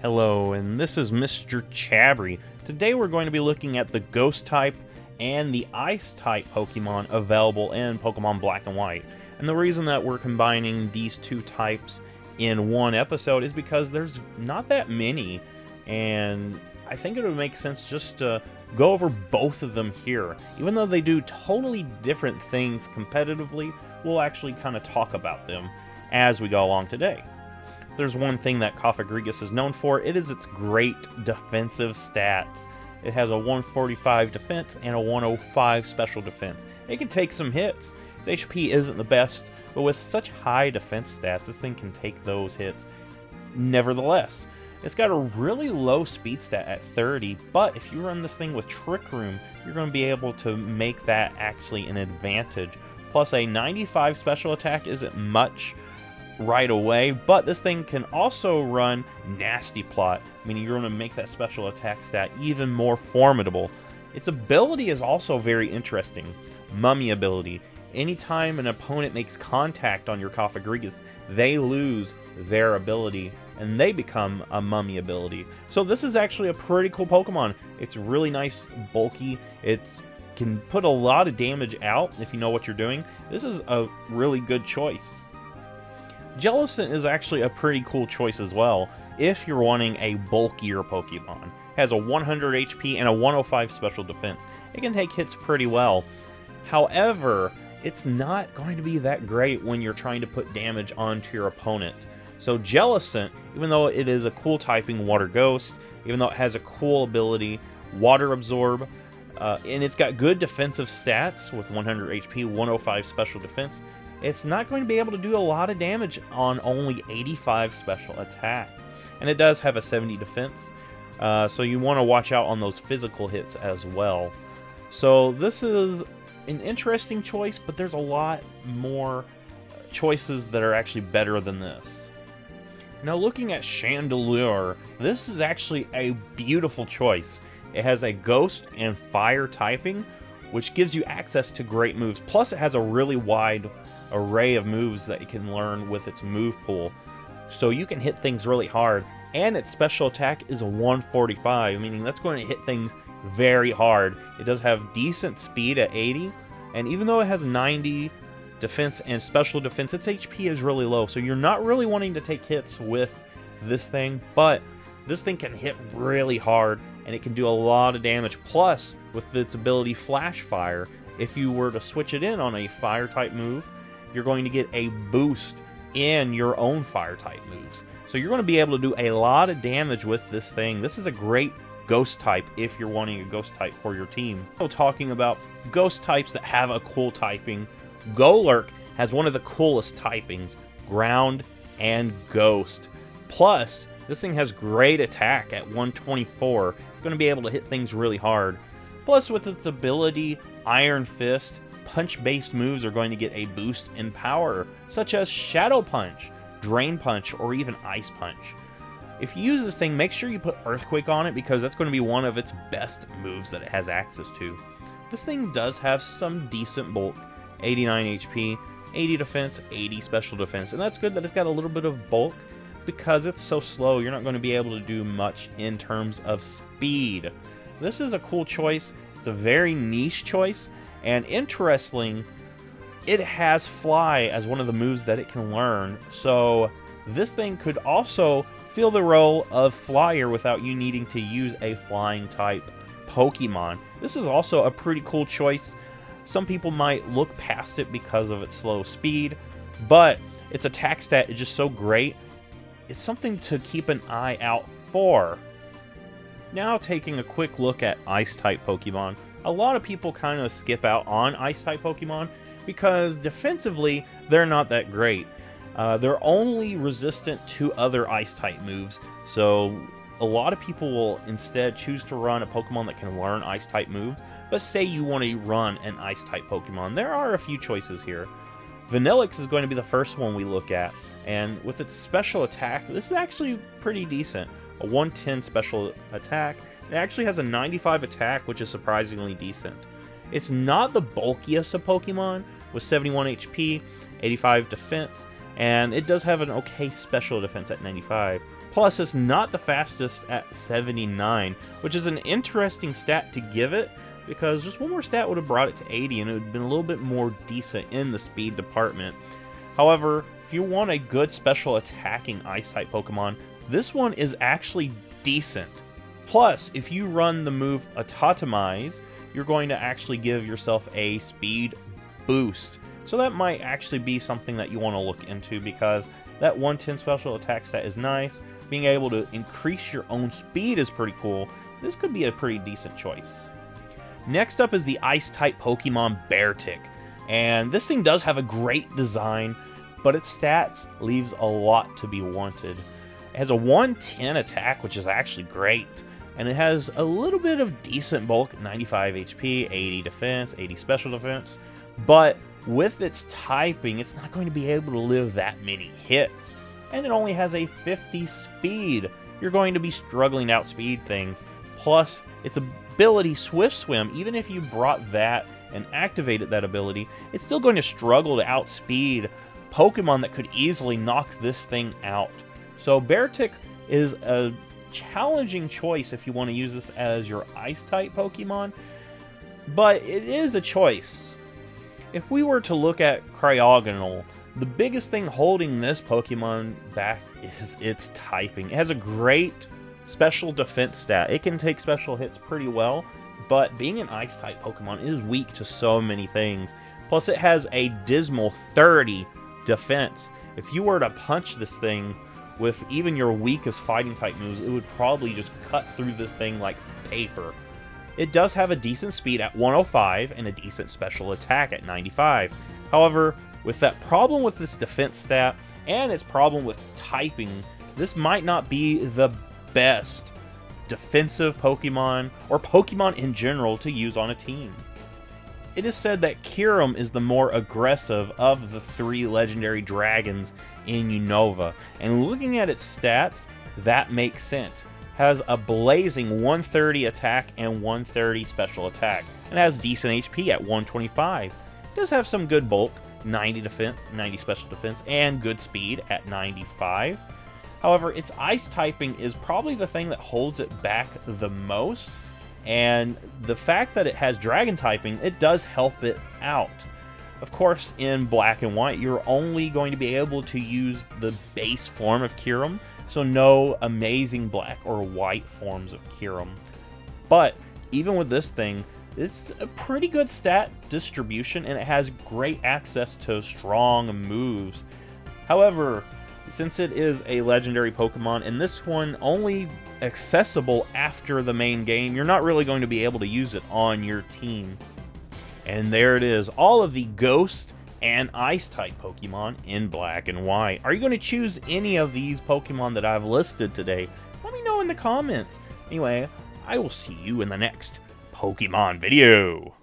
Hello, and this is MrChabry. Today we're going to be looking at the Ghost type and the Ice type Pokemon available in Pokemon Black and White. And the reason that we're combining these two types in one episode is because there's not that many, and I think it would make sense just to go over both of them here. Even though they do totally different things competitively, we'll actually kind of talk about them as we go along today. If there's one thing that Cofagrigus is known for, it is its great defensive stats. It has a 145 defense and a 105 special defense. It can take some hits. Its HP isn't the best, but with such high defense stats, this thing can take those hits. Nevertheless, it's got a really low speed stat at 30, but if you run this thing with Trick Room, you're going to be able to make that actually an advantage. Plus, a 95 special attack isn't much right away, but this thing can also run Nasty Plot, meaning you're going to make that special attack stat even more formidable. Its ability is also very interesting. Mummy ability. Anytime an opponent makes contact on your Cofagrigus, they lose their ability, and they become a Mummy ability. So this is actually a pretty cool Pokemon. It's really nice, bulky. It can put a lot of damage out if you know what you're doing. This is a really good choice. Jellicent is actually a pretty cool choice as well if you're wanting a bulkier Pokemon. It has a 100 HP and a 105 special defense. It can take hits pretty well. However, it's not going to be that great when you're trying to put damage onto your opponent. So Jellicent, even though it is a cool typing Water Ghost, even though it has a cool ability, Water Absorb, and it's got good defensive stats with 100 HP, 105 special defense, it's not going to be able to do a lot of damage on only 85 special attack. And it does have a 70 defense, so you want to watch out on those physical hits as well. So this is an interesting choice, but there's a lot more choices that are actually better than this. Now looking at Chandelure, this is actually a beautiful choice. It has a Ghost and Fire typing, which gives you access to great moves. Plus it has a really wide array of moves that you can learn with its move pool. So you can hit things really hard. And its special attack is a 145, meaning that's going to hit things very hard. It does have decent speed at 80, and even though it has 90 defense and special defense, its HP is really low, so you're not really wanting to take hits with this thing, but this thing can hit really hard, and it can do a lot of damage. Plus, with its ability Flash Fire, if you were to switch it in on a Fire-type move, you're going to get a boost in your own Fire-type moves. So you're going to be able to do a lot of damage with this thing. This is a great Ghost type if you're wanting a Ghost type for your team. So talking about Ghost types that have a cool typing, Golurk has one of the coolest typings, Ground and Ghost. Plus, this thing has great attack at 124. It's going to be able to hit things really hard. Plus, with its ability, Iron Fist, punch-based moves are going to get a boost in power, such as Shadow Punch, Drain Punch, or even Ice Punch. If you use this thing, make sure you put Earthquake on it, because that's going to be one of its best moves that it has access to. This thing does have some decent bulk, 89 HP, 80 defense, 80 special defense, and that's good that it's got a little bit of bulk, because it's so slow, you're not going to be able to do much in terms of speed. This is a cool choice. It's a very niche choice, and interesting, it has Fly as one of the moves that it can learn, so this thing could also fill the role of Flyer without you needing to use a flying type Pokemon. This is also a pretty cool choice. Some people might look past it because of its slow speed, but its attack stat is just so great. It's something to keep an eye out for. Now taking a quick look at Ice-type Pokemon. A lot of people kind of skip out on Ice-type Pokemon because defensively, they're not that great. They're only resistant to other Ice-type moves, so a lot of people will instead choose to run a Pokemon that can learn Ice-type moves. But say you want to run an Ice-type Pokemon, there are a few choices here. Vanillix is going to be the first one we look at, and with its special attack, this is actually pretty decent. A 110 special attack. It actually has a 95 attack, which is surprisingly decent. It's not the bulkiest of Pokemon, with 71 HP, 85 defense, and it does have an okay special defense at 95. Plus, it's not the fastest at 79, which is an interesting stat to give it, because just one more stat would have brought it to 80, and it would have been a little bit more decent in the speed department. However, if you want a good special attacking Ice-type Pokemon, this one is actually decent. Plus, if you run the move Autotomize, you're going to actually give yourself a speed boost. So that might actually be something that you want to look into, because that 110 special attack stat is nice. Being able to increase your own speed is pretty cool. This could be a pretty decent choice. Next up is the Ice-type Pokemon Beartic. And this thing does have a great design, but its stats leaves a lot to be wanted. It has a 110 attack, which is actually great. And it has a little bit of decent bulk, 95 HP, 80 defense, 80 special defense. But with its typing, it's not going to be able to live that many hits. And it only has a 50 speed. You're going to be struggling to outspeed things. Plus, its ability Swift Swim, even if you brought that and activated that ability, it's still going to struggle to outspeed Pokemon that could easily knock this thing out. So Beartic is a challenging choice if you want to use this as your Ice-type Pokemon, but it is a choice. If we were to look at Cryogonal, the biggest thing holding this Pokemon back is its typing. It has a great special defense stat. It can take special hits pretty well, but being an Ice-type Pokemon, it is weak to so many things. Plus, it has a dismal 30 defense. If you were to punch this thing with even your weakest fighting-type moves, it would probably just cut through this thing like paper. It does have a decent speed at 105 and a decent special attack at 95. However, with that problem with this defense stat and its problem with typing, this might not be the best defensive Pokemon or Pokemon in general to use on a team. It is said that Kyurem is the more aggressive of the 3 legendary dragons in Unova, and looking at its stats, that makes sense. Has a blazing 130 attack and 130 special attack, and has decent HP at 125. It does have some good bulk, 90 defense, 90 special defense, and good speed at 95. However, its ice typing is probably the thing that holds it back the most, and the fact that it has dragon typing, it does help it out. Of course, in Black and White, you're only going to be able to use the base form of Kyurem, so no amazing black or white forms of Kyurem. But even with this thing, it's a pretty good stat distribution, and it has great access to strong moves. However, since it is a legendary Pokemon, and this one only accessible after the main game, you're not really going to be able to use it on your team. And there it is, all of the Ghost and Ice-type Pokemon in Black and White. Are you going to choose any of these Pokemon that I've listed today? Let me know in the comments. Anyway, I will see you in the next Pokemon video.